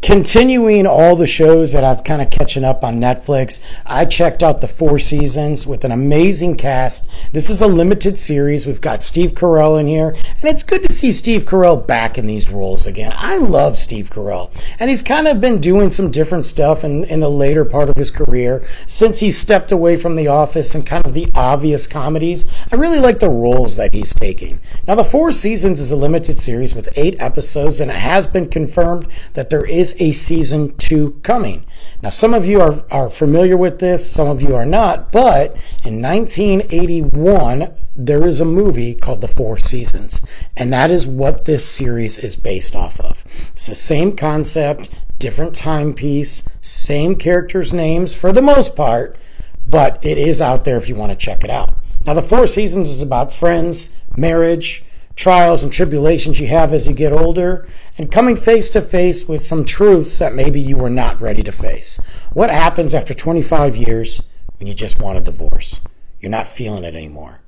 Continuing all the shows that I've kind of catching up on Netflix, I checked out the 4 seasons with an amazing cast. This is a limited series. We've got Steve Carell in here, and it's good to see Steve Carell back in these roles again. I love Steve Carell, and he's kind of been doing some different stuff in the later part of his career since he stepped away from The Office and kind of the obvious comedies. I really like the roles that he's taking. Now, the 4 seasons is a limited series with 8 episodes, and it has been confirmed that there is a season 2 coming. Now, some of you are familiar with this, some of you are not, but in 1981, there is a movie called The 4 Seasons, and that is what this series is based off of. It's the same concept, different timepiece, same characters' names for the most part, but it is out there if you want to check it out. Now, The 4 Seasons is about friends, marriage, trials and tribulations you have as you get older, and coming face to face with some truths that maybe you were not ready to face. What happens after 25 years when you just want a divorce? You're not feeling it anymore.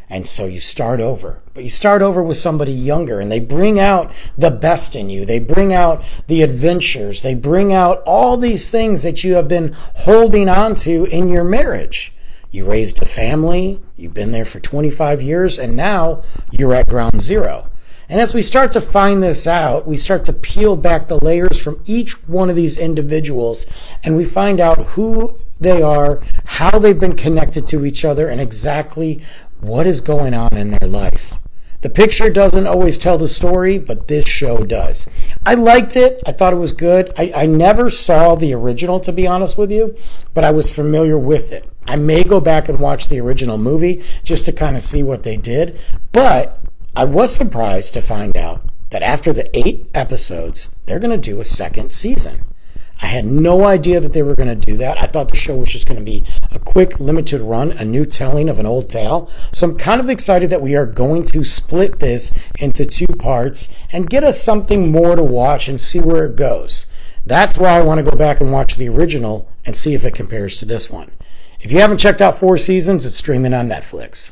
And so you start over. But you start over with somebody younger, and they bring out the best in you. They bring out the adventures. They bring out all these things that you have been holding on to in your marriage. You raised a family, you've been there for 25 years, and now you're at ground zero. And as we start to find this out, we start to peel back the layers from each one of these individuals, and we find out who they are, how they've been connected to each other, and exactly what is going on in their life. The picture doesn't always tell the story, but this show does. I liked it. I thought it was good. I never saw the original, to be honest with you, but I was familiar with it. I may go back and watch the original movie just to kind of see what they did, but I was surprised to find out that after the 8 episodes, they're going to do a second season. I had no idea that they were going to do that. I thought the show was just going to be a quick, limited run, a new telling of an old tale. So I'm kind of excited that we are going to split this into 2 parts and get us something more to watch and see where it goes. That's why I want to go back and watch the original and see if it compares to this one. If you haven't checked out 4 seasons, it's streaming on Netflix.